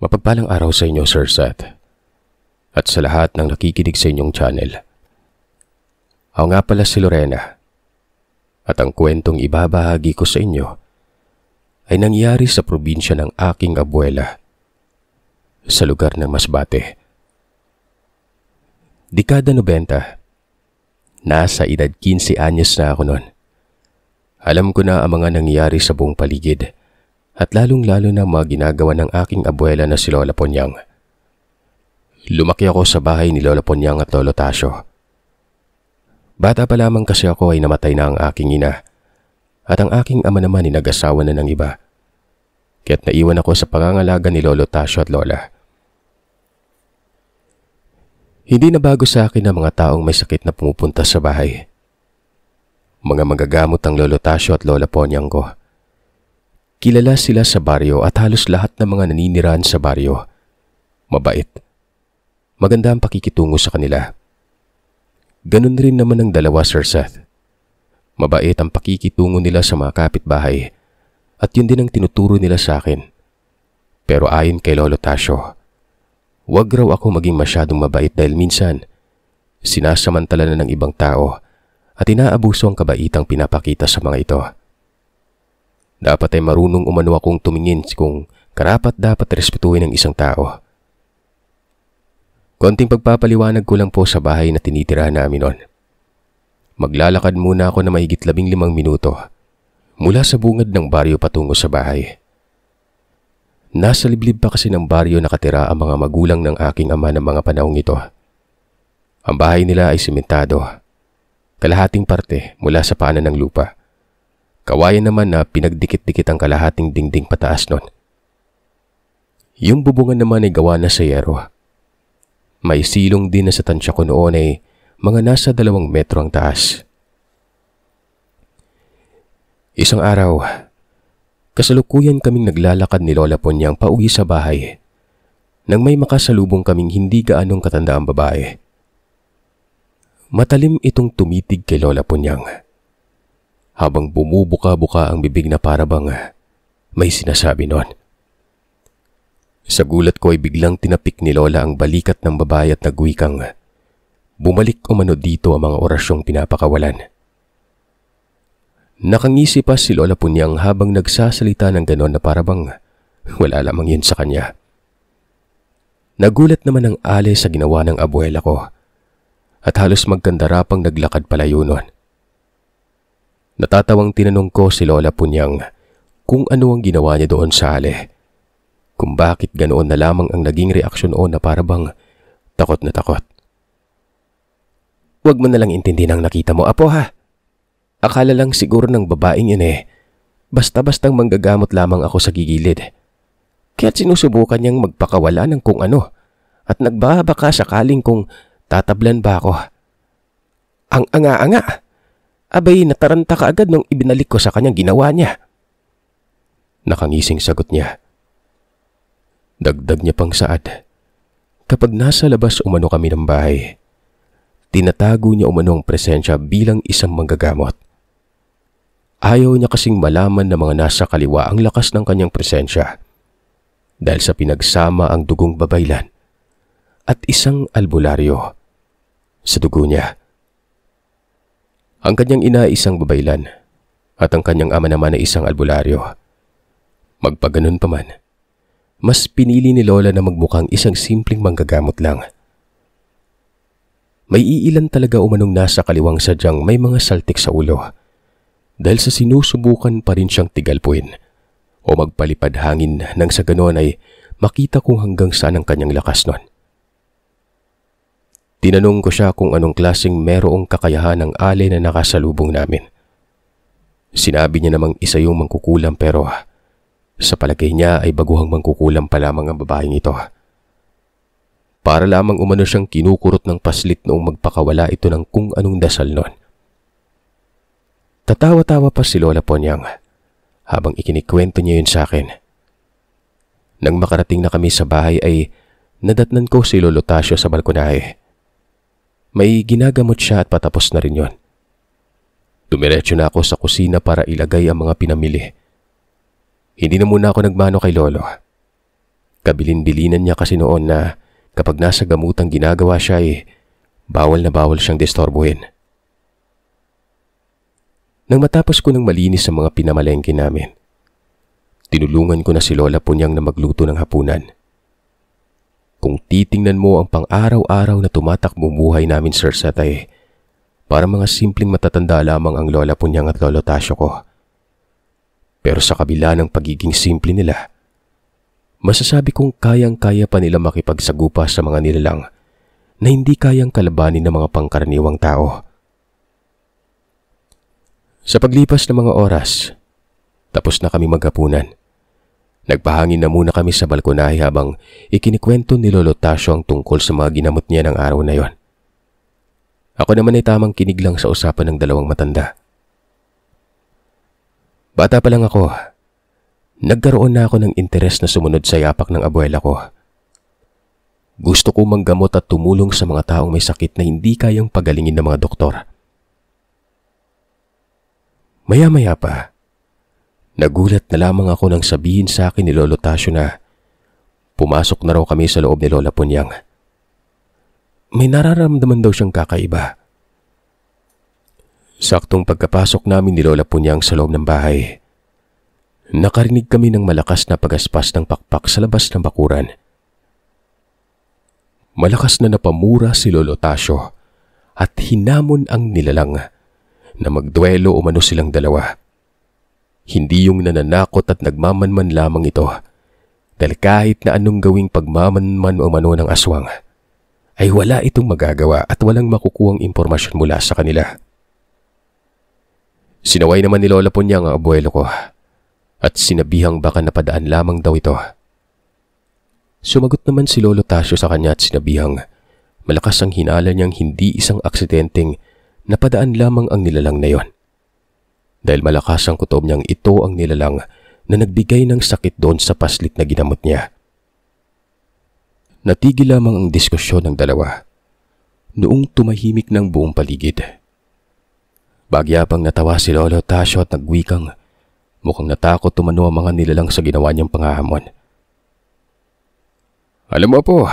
Mapagpalang araw sa inyo, Sir Seth, at sa lahat ng nakikinig sa inyong channel. Ako nga pala si Lorena, at ang kwentong ibabahagi ko sa inyo ay nangyari sa probinsya ng aking abuela, sa lugar ng Masbate. Dekada 90, nasa edad 15 anyos na ako noon. Alam ko na ang mga nangyari sa buong paligid, at lalong-lalo na mga ginagawa ng aking abuela na si Lola Ponyang. Lumaki ako sa bahay ni Lola Ponyang at Lolo Tasio. Bata pa lamang kasi ako ay namatay na ang aking ina, at ang aking ama naman ay nag-asawa na ng iba. Kaya't naiwan ako sa pangangalaga ni Lolo Tasio at Lola. Hindi na bago sa akin ang mga taong may sakit na pumupunta sa bahay. Mga magagamot ang Lolo Tasio at Lola Ponyang ko. Kilala sila sa baryo at halos lahat ng mga naninirahan sa baryo. Mabait. Maganda ang pakikitungo sa kanila. Ganun rin naman ang dalawa, Sir Seth. Mabait ang pakikitungo nila sa mga kapitbahay, at yun din ang tinuturo nila sa akin. Pero ayon kay Lolo Tasio, huwag raw ako maging masyadong mabait dahil minsan sinasamantala na ng ibang tao at inaabuso ang kabaitang pinapakita sa mga ito. Dapat ay marunong umano akong tumingin kung karapat-dapat respetuhin ng isang tao. Konting pagpapaliwanag ko lang po sa bahay na tinitirahan namin noon. Maglalakad muna ako na mahigit 15 minuto mula sa bungad ng baryo patungo sa bahay. Nasa liblib pa kasi ng baryo nakatira ang mga magulang ng aking ama ng mga panahong ito. Ang bahay nila ay simentado, kalahating parte mula sa paanan ng lupa. Kawayan naman na pinagdikit-dikit ang kalahating dingding pataas nun. Yung bubungan naman ay gawa na sa yero. May silong din na sa tansya ko noon ay mga nasa 2 metro ang taas. Isang araw, kasalukuyan kaming naglalakad ni Lola Ponyang pauwi sa bahay nang may makasalubong kaming hindi gaanong katandaang babae. Matalim itong tumitig kay Lola Ponyang, habang bumubuka-buka ang bibig na parabang may sinasabi noon. Sa gulat ko ay biglang tinapik ni Lola ang balikat ng babae at nagwikang, bumalik umano dito ang mga orasyong pinapakawalan. Nakangisi pa si Lola Ponyang habang nagsasalita ng ganon na parabang wala lamang yun sa kanya. Nagulat naman ang ale sa ginawa ng abuela ko, at halos magkandarapang naglakad palayo noon. Natatawang tinanong ko si Lola Ponyang kung ano ang ginawa niya doon sa ale. Kung bakit ganoon na lamang ang naging reaksyon noon na parabang takot na takot. "Huwag mo na lang intindihin ang nakita mo, apo ha. Akala lang siguro ng babaeng yun basta-bastang manggagamot lamang ako sa gigilid. Kaya't sinusubukan niyang magpakawala ng kung ano at nagbabaka sakaling kung tatablan ba ako. Ang anga-anga. Abay, nataranta ka agad nung ibinalik ko sa kanyang ginawa niya." Nakangising sagot niya. Dagdag niya pang saad, kapag nasa labas umano kami ng bahay, tinatago niya umano ang presensya bilang isang manggagamot. Ayaw niya kasing malaman ng mga nasa kaliwa ang lakas ng kanyang presensya dahil sa pinagsama ang dugong babaylan at isang albularyo sa dugo niya. Ang kanyang ina ay isang babaylan at ang kanyang ama naman ay isang albularyo. Magpaganon pa man, mas pinili ni Lola na magmukhang isang simpleng manggagamot lang. May iilan talaga umanong nasa kaliwang sadyang may mga saltik sa ulo dahil sa sinusubukan pa rin siyang tigalpuin o magpalipad hangin nang sa ganon ay makita kung hanggang saan ang kanyang lakas nun. Tinanong ko siya kung anong klaseng merong kakayahan ng ale na nakasalubong namin. Sinabi niya namang isa yung mangkukulam pero sa palagay niya ay baguhang mangkukulam pa lamang ang babaeng ito. Para lamang umano siyang kinukurot ng paslit noong magpakawala ito ng kung anong dasal nun. Tatawa-tawa pa si Lola Ponyang habang ikinikwento niya yun sa akin. Nang makarating na kami sa bahay ay nadatnan ko si Lolo Tasio sa balkonahe. May ginagamot siya at patapos na rin yon. Dumiretso na ako sa kusina para ilagay ang mga pinamili. Hindi na muna ako nagmano kay Lolo. Kabilin-bilinan niya kasi noon na kapag nasa gamutang ginagawa siya bawal na bawal siyang disturbuhin. Nang matapos ko ng malinis sa mga pinamalengke namin, tinulungan ko na si Lola Punyang na magluto ng hapunan. Kung titingnan mo ang pang-araw-araw na tumatakbong buhay namin, Sir Satay, para mga simpleng matatanda lamang ang Lola Punyang at Lolo Tasyo ko. Pero sa kabila ng pagiging simple nila, masasabi kong kayang-kaya pa nila makipagsagupa sa mga nilalang na hindi kayang kalabanin ng mga pangkaraniwang tao. Sa paglipas ng mga oras, tapos na kami maghapunan. Nagpahangin na muna kami sa balkonahe habang ikinikwento ni Lolo Tasyo ang tungkol sa mga ginamot niya ng araw na yon. Ako naman ay tamang kinig lang sa usapan ng dalawang matanda. Bata pa lang ako, nagkaroon na ako ng interes na sumunod sa yapak ng abuela ko. Gusto ko manggamot at tumulong sa mga taong may sakit na hindi kayang pagalingin ng mga doktor. Maya-maya pa, nagulat na lamang ako nang sabihin sa akin ni Lolo Tasyo na pumasok na raw kami sa loob ni Lola Punyang. May nararamdaman daw siyang kakaiba. Saktong pagkapasok namin ni Lola Punyang sa loob ng bahay, nakarinig kami ng malakas na pagaspas ng pakpak sa labas ng bakuran. Malakas na napamura si Lolo Tasyo at hinamon ang nilalang na magduelo umano silang dalawa. Hindi yung nananakot at nagmamanman lamang ito, dahil kahit na anong gawing pagmamanman umano ng aswang, ay wala itong magagawa at walang makukuhang impormasyon mula sa kanila. Sinaway naman ni Lola Punyang ang abuelo ko at sinabihang baka napadaan lamang daw ito. Sumagot naman si Lolo Tasyo sa kanya at sinabihang malakas ang hinala niyang hindi isang aksidenteng napadaan lamang ang nilalang na yon. Dahil malakas ang kutob niyang ito ang nilalang na nagbigay ng sakit doon sa paslit na ginamot niya. Natigil lamang ang diskusyon ng dalawa noong tumahimik ng buong paligid. Bagyapang natawa si Lolo Tasyo at nagwikang mukhang natakot umano ang mga nilalang sa ginawa niyang pangahamon. Alam mo po,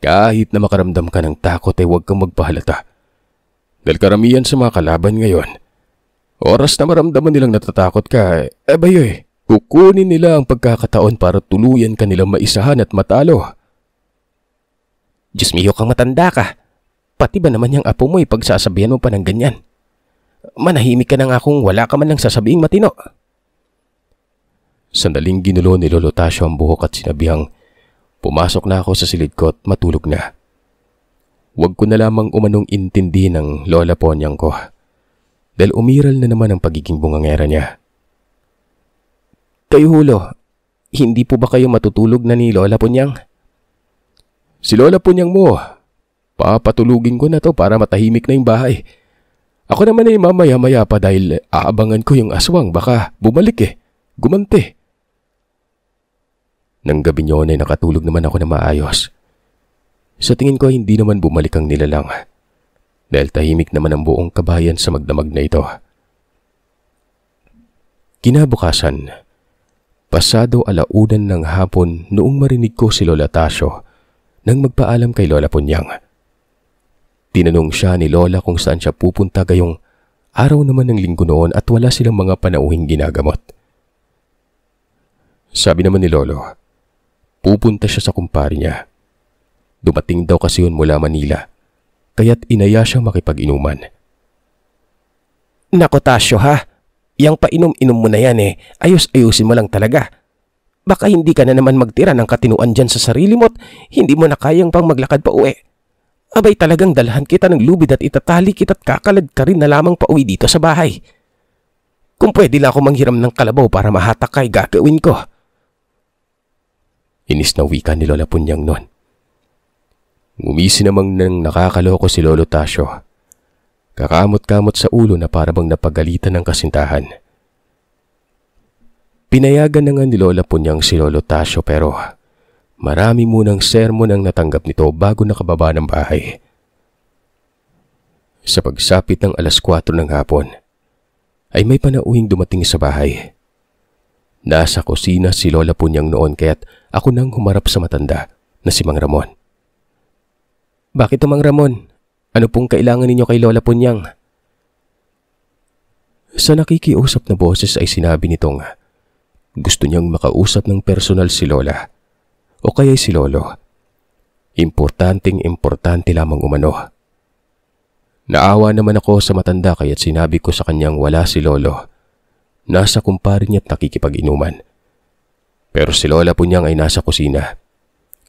kahit na makaramdam ka ng takot ay huwag kang magpahalata. Dahil karamihan sa mga kalaban ngayon, oras na maramdaman nilang natatakot ka, kukunin nila ang pagkakataon para tuluyan ka nilang maisahan at matalo. Diyos miyo kang matanda ka. Pati ba naman yung apo mo pagsasabihan mo pa ng ganyan? Manahimik ka na nga kung wala ka man lang sasabing matino. Sandaling ginulo ni Lolo Tasyo ang buhok at sinabihang pumasok na ako sa silid ko at matulog na. Huwag ko na lamang umanong intindi ng Lola Punyang ko dahil umiral na naman ang pagiging bungangera niya. Kayo hulo, hindi po ba kayo matutulog na ni Lola Punyang? Si Lola Punyang mo, papatulugin ko na to para matahimik na yung bahay. Ako naman ay mamaya-maya pa dahil aabangan ko yung aswang baka bumalik gumante. Nang gabi niyon ay nakatulog naman ako na maayos. Sa tingin ko hindi naman bumalik ang nilalang dahil tahimik naman ang buong kabayan sa magdamag na ito. Kinabukasan, pasado 1:00 ng hapon noong marinig ko si Lola Tasyo nang magpaalam kay Lola Punyang. Tinanong siya ni Lola kung saan siya pupunta gayong araw naman ng linggo noon at wala silang mga panauhing ginagamot. Sabi naman ni Lolo, pupunta siya sa kumpare niya. Dumating daw kasi yun mula Manila, kaya't inaya siyang makipag-inuman. Nako Tasyo ha, yang painom-inom mo na yan ayos-ayusin mo lang talaga. Baka hindi ka na naman magtira ng katinuan dyan sa sarili mo't hindi mo na kayang pang maglakad pa uwi. Abay talagang dalhan kita ng lubid at itatali kita't kakalad ka rin na lamang pa uwi dito sa bahay. Kung pwede lang ako manghiram ng kalabaw para mahatak kay gagawin ko. Inis na wika ni Lola Punyang noon. Ngumisi namang nang nakakaloko si Lolo Tasyo. Kakamot-kamot sa ulo na parabang napagalitan ng kasintahan. Pinayagan na nga ni Lola Punyang si Lolo Tasyo pero marami munang sermon ang natanggap nito bago nakababa ng bahay. Sa pagsapit ng 4:00 ng hapon, ay may panauhing dumating sa bahay. Nasa kusina si Lola Punyang noon kaya't ako nang humarap sa matanda na si Mang Ramon. Bakit Mang Ramon? Ano pong kailangan ninyo kay Lola Punyang? Sa nakikiusap na boses ay sinabi nitong gusto niyang makausap ng personal si Lola o kaya si Lolo. Importante lamang umano. Naawa naman ako sa matanda kaya't sinabi ko sa kanyang wala si Lolo. Nasa kumpare niya't nakikipag-inuman. Pero si Lola Punyang ay nasa kusina.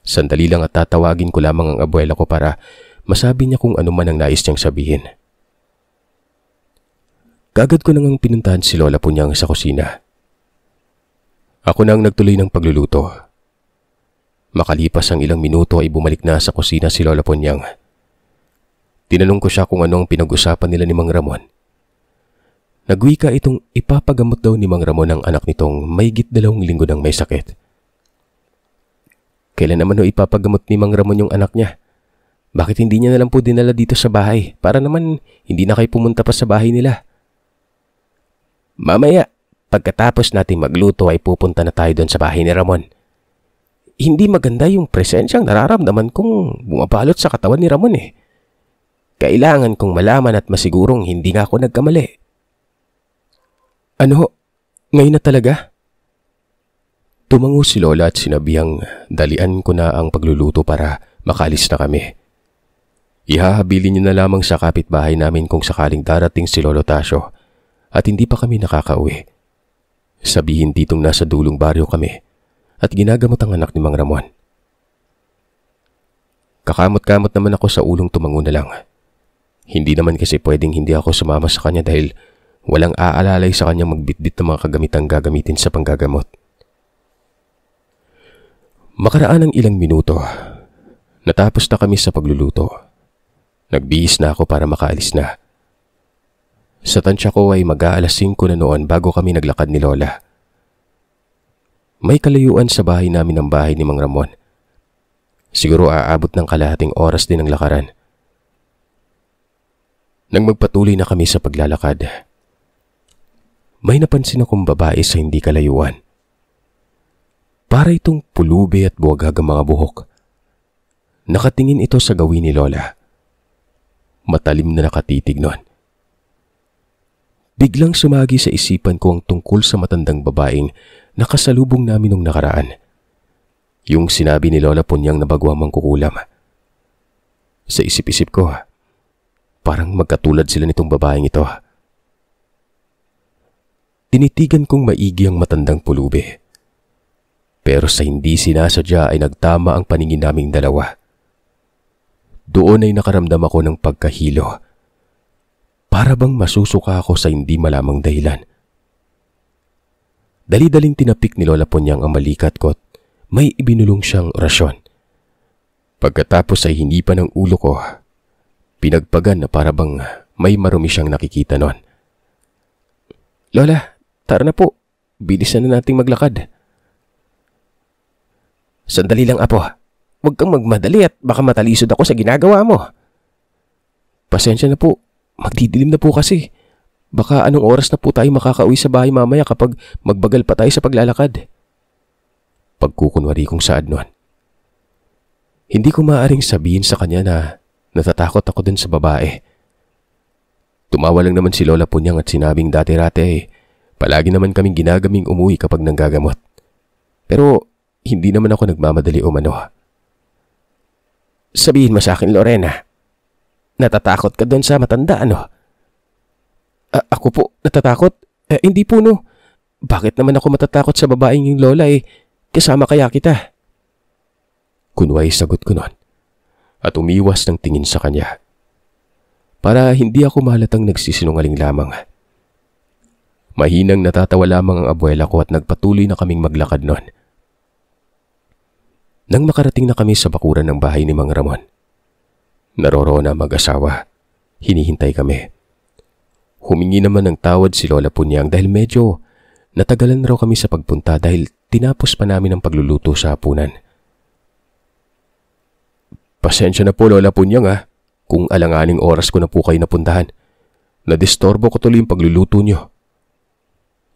Sandali lang at tatawagin ko lamang ang abuela ko para masabi niya kung ano man ang nais niyang sabihin. Kaagad ko nang pinuntahan si Lola Punyang sa kusina. Ako na ang nagtuloy ng pagluluto. Makalipas ang ilang minuto ay bumalik na sa kusina si Lola Punyang. Tinanong ko siya kung ano ang pinag-usapan nila ni Mang Ramon. Nagwika itong ipapagamot daw ni Mang Ramon ang anak nitong mahigit 2 linggo nang may sakit. Kailan naman o ipapagamot ni Mang Ramon yung anak niya? Bakit hindi niya nalang po dinala dito sa bahay para naman hindi na kayo pumunta pa sa bahay nila? Mamaya, pagkatapos natin magluto ay pupunta na tayo doon sa bahay ni Ramon. Hindi maganda yung presensyang nararamdaman kong bumabalot sa katawan ni Ramon eh. Kailangan kong malaman at masigurong hindi nga ako nagkamali. Ano? Ngayon na talaga? Tumango si Lola at sinabihang dalian ko na ang pagluluto para makaalis na kami. Ihahabilin niyo na lamang sa kapitbahay namin kung sakaling darating si Lolo Tasio at hindi pa kami nakakauwi. Sabihin ditong nasa dulong baryo kami at ginagamot ang anak ni Mang Ramon. Kakamot-kamot naman ako sa ulong tumango na lang. Hindi naman kasi pwedeng hindi ako sumama sa kanya dahil walang aalalay sa kanyang magbitbit ng mga kagamitang gagamitin sa panggagamot. Makaraan ng ilang minuto, natapos na kami sa pagluluto. Nagbihis na ako para makaalis na. Sa tansya ko ay mag-aalas 5 na noon bago kami naglakad ni Lola. May kalayuan sa bahay namin ang bahay ni Mang Ramon. Siguro aabot ng kalahating oras din ang lakaran. Nang magpatuloy na kami sa paglalakad, may napansin akong babae sa hindi kalayuan. Para itong pulubi at buwagag ang mga buhok. Nakatingin ito sa gawin ni Lola. Matalim na nakatitig nun. Biglang sumagi sa isipan ko ang tungkol sa matandang babaeng nakasalubong namin nung nakaraan. Yung sinabi ni Lola Punyang na bago ang mangkukulam. Sa isip-isip ko, parang magkatulad sila nitong babaeng ito. Tinitigan kong maigi ang matandang pulubi. Pero sa hindi sinasadya ay nagtama ang paningin naming dalawa. Doon ay nakaramdam ako ng pagkahilo. Para bang masusuka ako sa hindi malamang dahilan. Dali-daling tinapik ni Lola Punyang ang malikat ko at may ibinulong siyang orasyon. Pagkatapos ay hinipan ng ulo ko, pinagpagan na para bang may marumi siyang nakikita nun. Lola, tara na po. Bilisan na nating maglakad. Sandali lang, Apo. Huwag kang magmadali at baka matalisod ako sa ginagawa mo. Pasensya na po. Magdidilim na po kasi. Baka anong oras na po tayo makakauwi sa bahay mamaya kapag magbagal pa tayo sa paglalakad. Pagkukunwari kong saad nun. Hindi ko maaaring sabihin sa kanya na natatakot ako dun sa babae. Tumawa lang naman si Lola Punyang at sinabing dati-rate palagi naman kaming ginagaming umuwi kapag nanggagamot. Pero hindi naman ako nagmamadali umano. Sabihin mo sa akin, Lorena, natatakot ka doon sa matanda, ano? Ako po, natatakot? Hindi po, no. Bakit naman ako matatakot sa babaeng yung Lola kasama kaya kita? Kunway sagot ko nun at umiwas ng tingin sa kanya para hindi ako mahalatang nagsisinungaling lamang. Mahinang natatawa lamang ang abuela ko at nagpatuloy na kaming maglakad nun. Nang makarating na kami sa bakuran ng bahay ni Mang Ramon, naroroon na mag-asawa, hinihintay kami. Humingi naman ng tawad si Lola Punyang dahil medyo natagalan raw kami sa pagpunta dahil tinapos pa namin ang pagluluto sa hapunan. Pasensya na po, Lola Punyang, kung alanganing oras ko na po kayo napuntahan. Nadistorbo ko tuloy yung pagluluto nyo,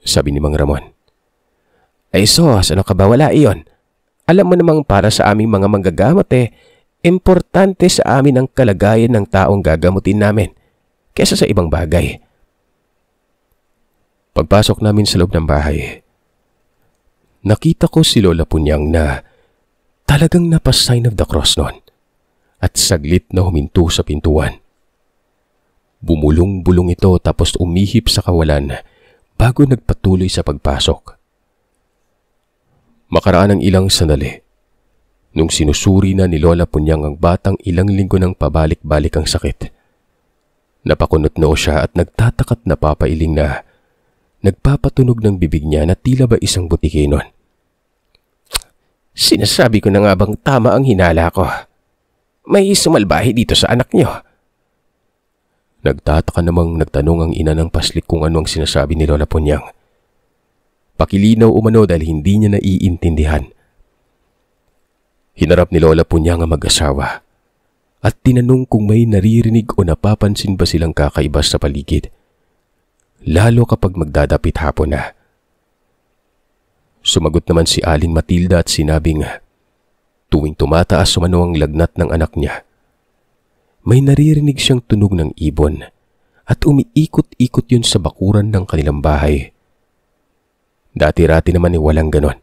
sabi ni Mang Ramon. Ay sos, ano ka ba? Wala iyon. Alam mo namang para sa aming mga manggagamot importante sa amin ang kalagayan ng taong gagamutin namin kesa sa ibang bagay. Pagpasok namin sa loob ng bahay, nakita ko si Lola Punyang na talagang napasign of the cross noon at saglit na huminto sa pintuan. Bumulong-bulong ito tapos umihip sa kawalan bago nagpatuloy sa pagpasok. Makaraan ng ilang sandali, nung sinusuri na ni Lola Punyang ang batang ilang linggo nang pabalik-balik ang sakit, napakunot noo siya at nagtatakat na papailing na nagpapatunog ng bibig niya na tila ba isang butike nun. Sinasabi ko na nga bang tama ang hinala ko. May sumalbahe dito sa anak niyo. Nagtataka namang nagtanong ang ina ng paslit kung ano ang sinasabi ni Lola Punyang. Pakilinaw umano dahil hindi niya naiintindihan. Hinarap ni Lola Punyang ang mag-asawa at tinanong kung may naririnig o napapansin ba silang kakaiba sa paligid, lalo kapag magdadapit hapon na. Sumagot naman si Aling Matilda at sinabing tuwing tumataas umano ang lagnat ng anak niya, may naririnig siyang tunog ng ibon at umiikot-ikot yun sa bakuran ng kanilang bahay. Dati-rati naman walang ganon.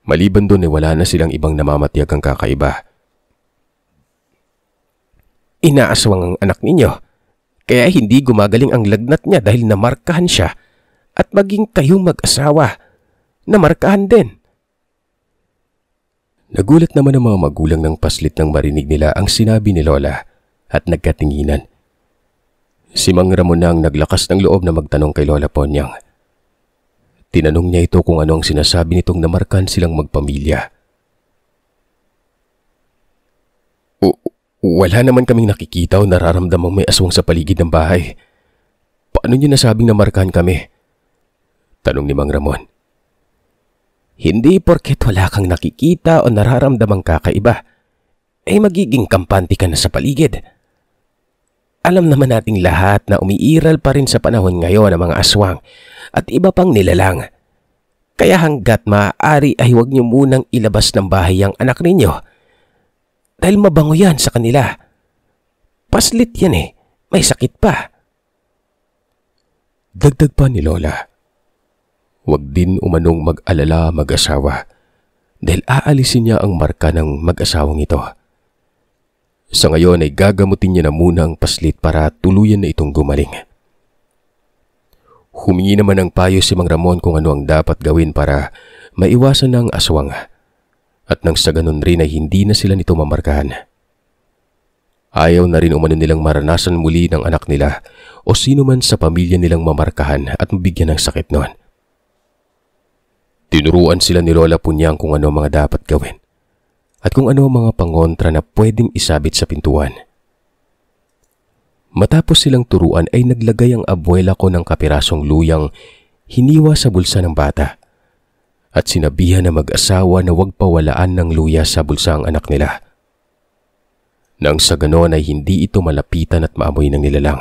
Maliban doon wala na silang ibang namamatyagang kakaiba. Inaaswang ang anak ninyo, kaya hindi gumagaling ang lagnat niya dahil namarkahan siya at maging kayong mag-asawa, namarkahan din. Nagulat naman ang mga magulang ng paslit nang marinig nila ang sinabi ni Lola at nagkatinginan. Si Mang Ramon na ang naglakas ng loob na magtanong kay Lola Punyang. Tinanong niya ito kung ano ang sinasabi nitong namarkahan silang magpamilya. Wala naman kaming nakikita o nararamdamang may aswang sa paligid ng bahay. Paano niyo nasabing namarkahan kami? Tanong ni Mang Ramon. Hindi porket wala kang nakikita o nararamdamang kakaiba, magiging kampante ka na sa paligid. Alam naman nating lahat na umiiral pa rin sa panahon ngayon ang mga aswang at iba pang nilalang. Kaya hanggat maaari ay huwag niyo munang ilabas ng bahay ang anak ninyo. Dahil mabango yan sa kanila. Paslit yan may sakit pa. Dagdag pa ni Lola. Huwag din umanong mag-alala mag-asawa dahil aalisin niya ang marka ng mag-asawang ito. Sa ngayon ay gagamutin niya na muna ang paslit para tuluyan na itong gumaling. Humingi naman ng payo si Mang Ramon kung ano ang dapat gawin para maiwasan ng aswang at nang sa ganun rin ay hindi na sila nito mamarkahan. Ayaw na rin umano nilang maranasan muli ng anak nila o sino man sa pamilya nilang mamarkahan at mabigyan ng sakit noon. Tinuruan sila ni Lola Punyang kung ano mga dapat gawin at kung ano mga pangontra na pwedeng isabit sa pintuan. Matapos silang turuan ay naglagay ang abuela ko ng kapirasong luyang hiniwa sa bulsa ng bata at sinabihan na mag-asawa na huwag pawalaan ng luya sa bulsa ang anak nila. Nang sa ganon ay hindi ito malapitan at maamoy ng nilalang.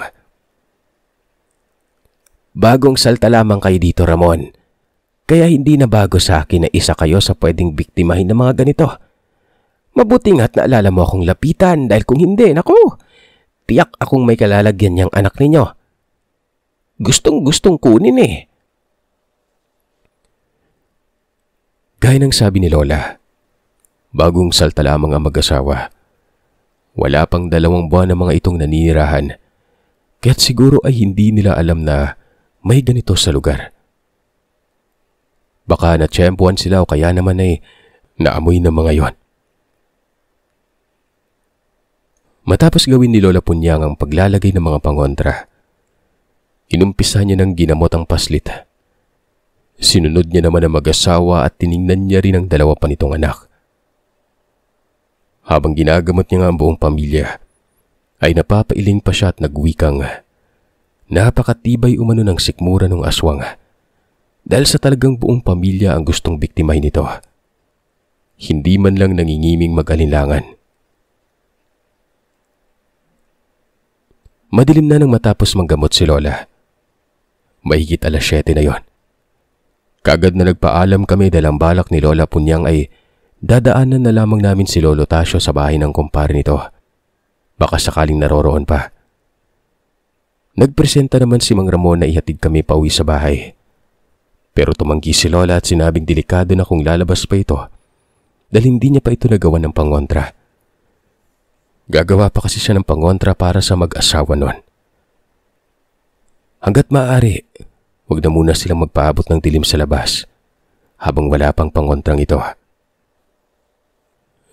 Bagong salta lamang kayo dito, Ramon. Kaya hindi na bago sa akin na isa kayo sa pwedeng biktimahin ng mga ganito. Mabuti nga't naalala mo akong lapitan dahil kung hindi, naku, tiyak akong may kalalagyan niyang anak ninyo. Gustong-gustong kunin Gaya ng sabi ni Lola, bagong salta lamang ang mag-asawa. Wala pang 2 buwan ang mga itong naninirahan, kaya't siguro ay hindi nila alam na may ganito sa lugar. Baka natsyempuan sila o kaya naman ay naamoy ng mga yon. Matapos gawin ni Lola Punyang ang paglalagay ng mga pangontra, inumpisa niya ng ginamot ang paslit. Sinunod niya naman ang mag-asawa at tiningnan niya rin ang 2 pa nitong anak. Habang ginagamot niya nga ang buong pamilya, ay napapailing pa siya at nagwikang napakatibay umano ng sikmura ng aswang dahil sa talagang buong pamilya ang gustong biktimahin nito. Hindi man lang nangingiming mag-alinlangan. Madilim na nang matapos manggamot si Lola. Mahigit 7:00 na yon. Kaagad na nagpaalam kami dahil ang balak ni Lola Punyang ay dadaanan na lamang namin si Lolo Tasio sa bahay ng kumpare nito. Baka sakaling naroroon pa. Nagpresenta naman si Mang Ramon na ihatid kami pauwi sa bahay. Pero tumanggi si Lola at sinabing delikado na kung lalabas pa ito dahil hindi niya pa ito nagawa ng pangontra. Gagawa pa kasi siya ng pangontra para sa mag-asawa nun. Hanggat maaari, huwag na muna silang magpaabot ng dilim sa labas habang wala pang pangontrang ito.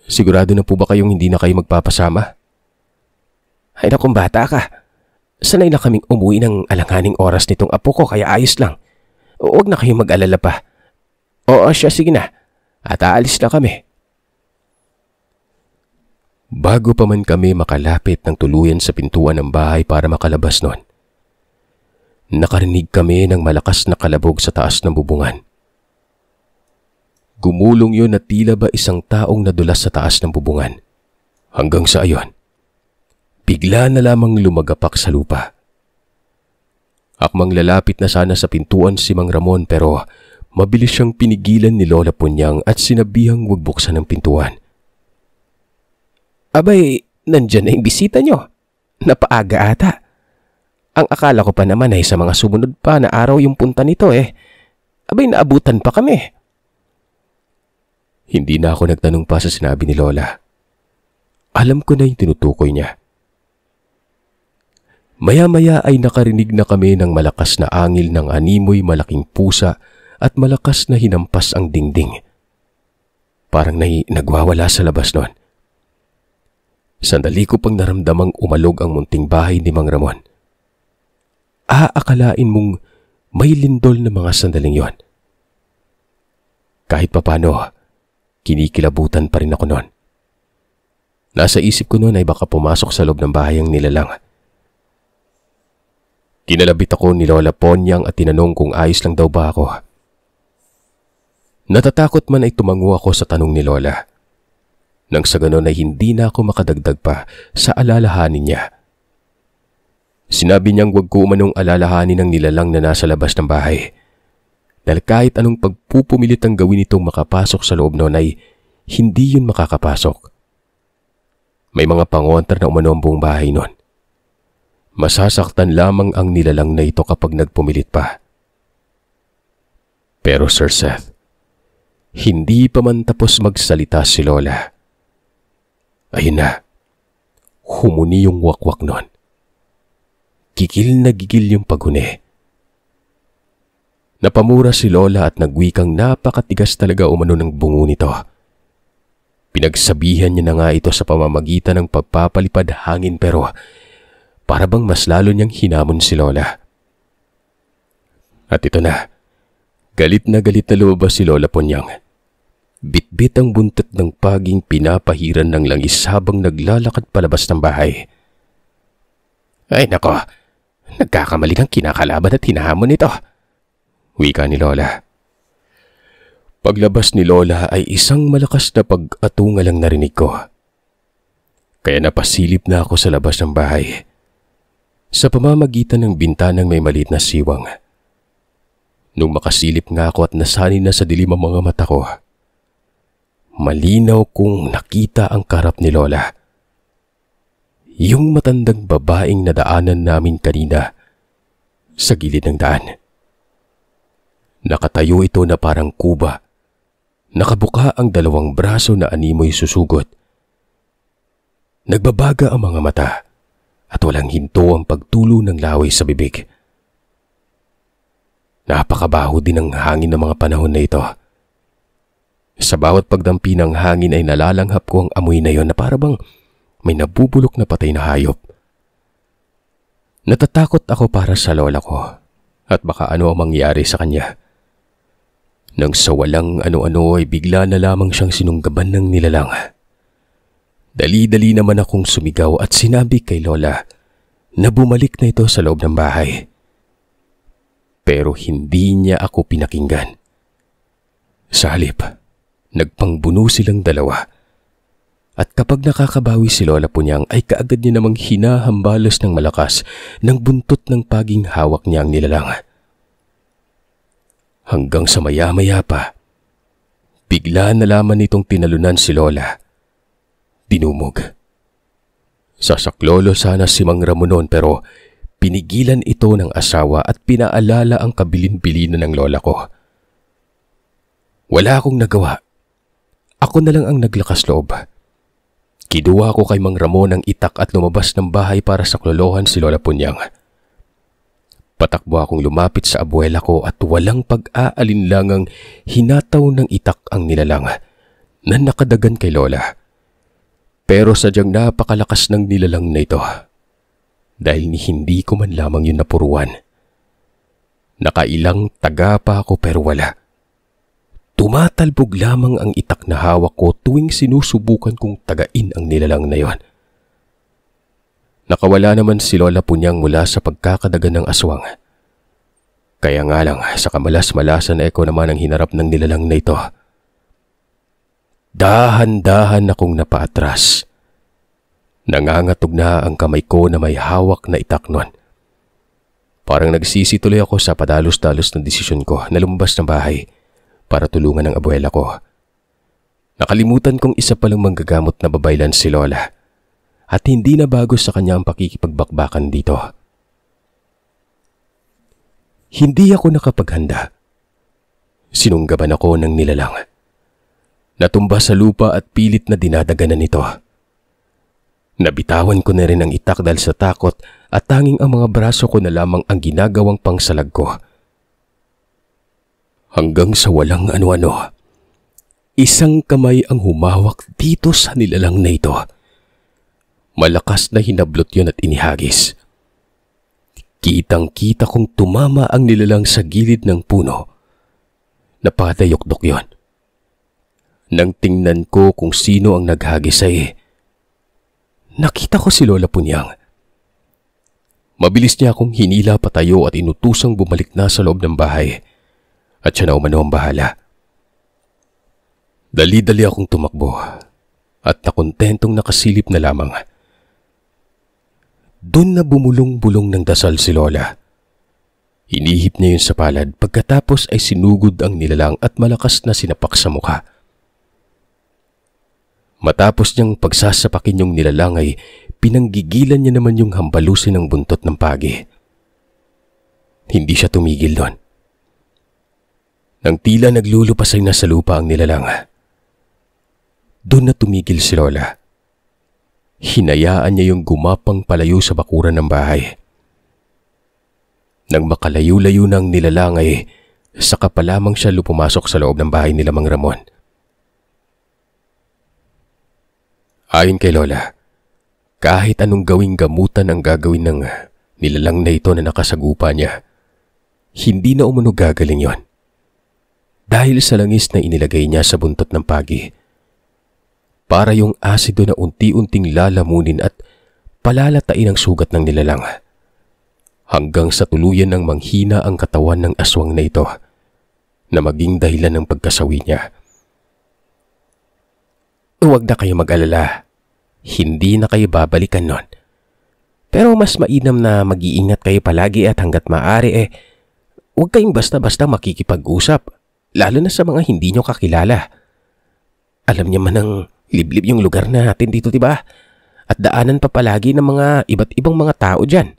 Sigurado na po ba kayong hindi na kayo magpapasama? Ay nakong bata ka. Sanay na kaming umuwi ng alanganing oras nitong apo ko kaya ayos lang. Huwag na kayong mag-alala pa. Oo siya, sige na. At aalis na kami. Bago pa man kami makalapit ng tuluyan sa pintuan ng bahay para makalabas nun, nakarinig kami ng malakas na kalabog sa taas ng bubungan. Gumulong yun na tila ba isang taong nadulas sa taas ng bubungan. Hanggang sa ayon, bigla na lamang lumagapak sa lupa. Akmang lalapit na sana sa pintuan si Mang Ramon pero mabilis siyang pinigilan ni Lola Punyang at sinabihang huwag buksan ang pintuan. Abay, nandyan na yung bisita nyo. Napaaga ata. Ang akala ko pa naman ay sa mga sumunod pa na araw yung punta nito eh. Abay, naabutan pa kami. Hindi na ako nagtanong pa sa sinabi ni Lola. Alam ko na yung tinutukoy niya. Maya-maya ay nakarinig na kami ng malakas na angil ng animoy malaking pusa at malakas na hinampas ang dingding. Parang nagwawala sa labas nun. Sandali ko pang naramdamang umalog ang munting bahay ni Mang Ramon. Aakalain mong may lindol na mga sandaling yon. Kahit papano, kinikilabutan pa rin ako noon. Nasa isip ko noon ay baka pumasok sa loob ng bahay ang nilalang. Kinalabit ako ni Lola Ponyang at tinanong kung ayos lang daw ba ako. Natatakot man ay tumango ako sa tanong ni Lola. Nang sa ganon ay hindi na ako makadagdag pa sa alalahanin niya. Sinabi niyang huwag ko umanong alalahanin ng nilalang na nasa labas ng bahay. Dahil kahit anong pagpupumilit ang gawin itong makapasok sa loob noon ay hindi yun makakapasok. May mga pangontra na umano ang buong bahay noon. Masasaktan lamang ang nilalang na ito kapag nagpumilit pa. Pero Sir Seth, hindi pa man tapos magsalita si Lola. Ayun na, humuni yung wakwak nun. Gigil na gigil yung paghuni. Napamura si Lola at nagwikang napakatigas talaga umano ng bungo nito. Pinagsabihan niya na nga ito sa pamamagitan ng pagpapalipad hangin pero para bang mas lalo niyang hinamon si Lola. At ito na, galit na lumabas si Lola Ponyang. Bitbit ang buntot ng paging pinapahiran ng langis habang naglalakad palabas ng bahay. Ay nako, nagkakamali kang kinakalaban at hinahamon nito. Wika ni Lola. Paglabas ni Lola ay isang malakas na pag-atungal ang narinig ko. Kaya napasilip na ako sa labas ng bahay. Sa pamamagitan ng bintanang may maliit na siwang. Nung makasilip nga ako at nasanay na sa dilim ang mga mata ko, malinaw kong nakita ang karap ni Lola. Yung matandang babaeng nadaanan namin kanina sa gilid ng daan. Nakatayo ito na parang kuba. Nakabuka ang dalawang braso na animoy susugot. Nagbabaga ang mga mata at walang hinto ang pagtulo ng laway sa bibig. Napakabaho din ang hangin ng mga panahon na ito. Sa bawat pagdampi ng hangin ay nalalanghap ko ang amoy na yon na parabang may nabubulok na patay na hayop. Natatakot ako para sa lola ko at baka ano ang mangyari sa kanya. Nang sa walang ano-ano ay bigla na lamang siyang sinunggaban ng nilalang. Dali-dali naman akong sumigaw at sinabi kay Lola na bumalik na ito sa loob ng bahay. Pero hindi niya ako pinakinggan. Sa halip, nagpangbuno silang dalawa. At kapag nakakabawi si Lola Punyang ay kaagad niya namang hinahambalos ng malakas ng buntot ng paging hawak niya ang nilalang. Hanggang sa maya-maya pa, bigla nalaman nitong tinalunan si Lola. Dinumog. Sasaklolo sana si Mang Ramon noon pero pinigilan ito ng asawa at pinaalala ang kabilin-bilinan ng lola ko. Wala akong nagawa. Ako na lang ang naglakas loob. Kiduha ko kay Mang Ramon ang itak at lumabas ng bahay para saklolohan si Lola Punyang. Patakbo akong lumapit sa abuela ko at walang pag-aalinlangang hinataw ng itak ang nilalang na nakadagan kay Lola. Pero sadyang napakalakas ng nilalang na ito dahil hindi ko man lamang yun napuruan. Nakailang taga pa ako pero wala. Tumatalbog lamang ang itak na hawak ko tuwing sinusubukan kong tagain ang nilalang na yon. Nakawala naman si Lola Punyang mula sa pagkakadagan ng aswang. Kaya nga lang sa kamalas-malasan eko naman ang hinarap ng nilalang na ito. Dahan-dahan akong napaatras. Nangangatog na ang kamay ko na may hawak na itak nun. Parang nagsisituloy ako sa padalos-dalos ng desisyon ko na lumabas ng bahay para tulungan ang abuela ko. Nakalimutan kong isa palang manggagamot na babaylan si Lola at hindi na bago sa kanya ang pakikipagbakbakan dito. Hindi ako nakapaghanda. Sinunggaban ako ng nilalang. Natumba sa lupa at pilit na dinadaganan nito. Nabitawan ko na rin ang itak dahil sa takot at tanging ang mga braso ko na lamang ang ginagawang pangsalag ko. Hanggang sa walang ano-ano, isang kamay ang humawak dito sa nilalang na ito. Malakas na hinablot yun at inihagis. Kitang-kita kong tumama ang nilalang sa gilid ng puno. Napadayok-dok yun. Nang tingnan ko kung sino ang naghagis ay nakita ko si Lola Punyang. Mabilis niya akong hinila patayo at inutusang bumalik na sa loob ng bahay at siya na umano ang bahala. Dali-dali akong tumakbo at nakontentong nakasilip na lamang. Doon na bumulong-bulong ng dasal si Lola. Hinihip niya yun sa palad pagkatapos ay sinugod ang nilalang at malakas na sinapak sa mukha. Matapos niyang pagsasapakin yung nilalang ay pinanggigilan niya naman yung hambalusin ng buntot ng pagi. Hindi siya tumigil doon. Nang tila naglulupasay na sa lupa ang nilalang, doon na tumigil si Lola. Hinayaan niya yung gumapang palayo sa bakuran ng bahay. Nang makalayo-layo ng nilalang ay saka pa lamang siya pumasok sa loob ng bahay nila Mang Ramon. Ayon kay Lola, kahit anong gawing gamutan ang gagawin ng nilalang na ito na nakasagupa niya, hindi na umano gagaling yon. Dahil sa langis na inilagay niya sa buntot ng pagi, para yung asido na unti-unting lalamunin at palalatain ang sugat ng nilalang, hanggang sa tuluyan ng manghina ang katawan ng aswang na ito na maging dahilan ng pagkasawi niya. Huwag na kayo mag-alala. Hindi na kayo babalikan nun. Pero mas mainam na mag-iingat kayo palagi at hanggat maaari huwag kayong basta-basta makikipag-usap, lalo na sa mga hindi nyo kakilala. Alam niyo man ang liblib yung lugar natin dito, diba? At daanan pa palagi ng mga iba't ibang mga tao dyan.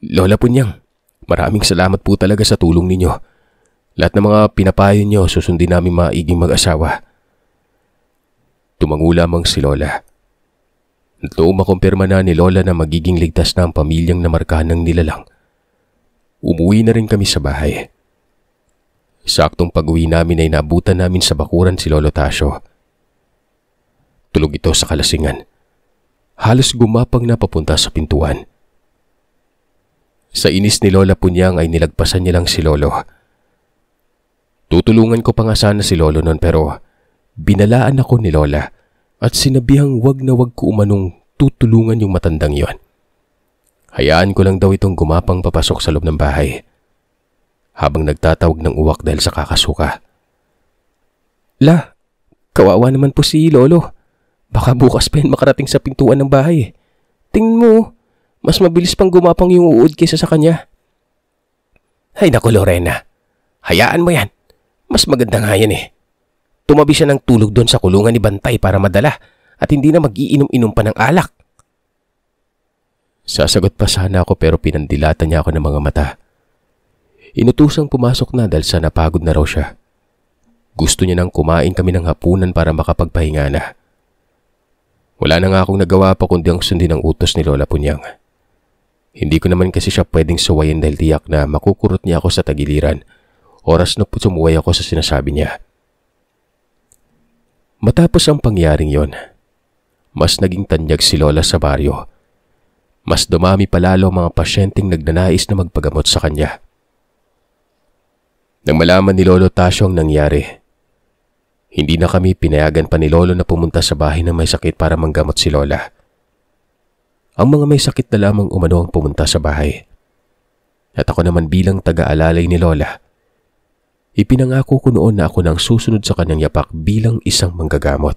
Lola Punyang, maraming salamat po talaga sa tulong ninyo. Lahat ng mga pinapayo nyo susundin namin maiging mag-asawa. Tumango lamang si Lola. Noong makumpirma na ni Lola na magiging ligtas na ang pamilyang namarkahan ng nilalang, umuwi na rin kami sa bahay. Saktong pag-uwi namin ay naabutan namin sa bakuran si Lolo Tasio. Tulog ito sa kalasingan. Halos gumapang na papunta sa pintuan. Sa inis ni Lola Punyang ay nilagpasan niya lang si Lolo. Tutulungan ko pa nga sana si Lolo noon pero binalaan ako ni Lola at sinabihang wag na wag ko umanong tutulungan yung matandang yon. Hayaan ko lang daw itong gumapang papasok sa loob ng bahay habang nagtatawag ng uwak dahil sa kakasuka. La, kawawa naman po si Lolo. Baka bukas pa yan makarating sa pintuan ng bahay. Tingnan mo, mas mabilis pang gumapang yung uod kaysa sa kanya. Ay naku Lorena, hayaan mo yan. Mas maganda nga yan eh. Tumabi siya ng tulog doon sa kulungan ni Bantay para madala at hindi na mag-iinom-inom pa ng alak. Sasagot pa sana ako pero pinandilatan niya ako ng mga mata. Inutusang pumasok na dahil sa napagod na raw siya. Gusto niya nang kumain kami ng hapunan para makapagpahinga na. Wala na nga akong nagawa pa kundi ang sundin ang utos ni Lola Punyang. Hindi ko naman kasi siya pwedeng suwayin dahil tiyak na makukurot niya ako sa tagiliran oras na sumuway ako sa sinasabi niya. Matapos ang pangyaring yon, mas naging tanyag si Lola sa baryo. Mas dumami palalo ang mga pasyenteng nagnanais na magpagamot sa kanya. Nang malaman ni Lolo Tasyo ang nangyari, hindi na kami pinayagan pa ni Lolo na pumunta sa bahay ng may sakit para manggamot si Lola. Ang mga may sakit na lamang umano ang pumunta sa bahay. At ako naman bilang taga-alalay ni Lola, ipinangako ko noon na ako nang susunod sa kanyang yapak bilang isang manggagamot.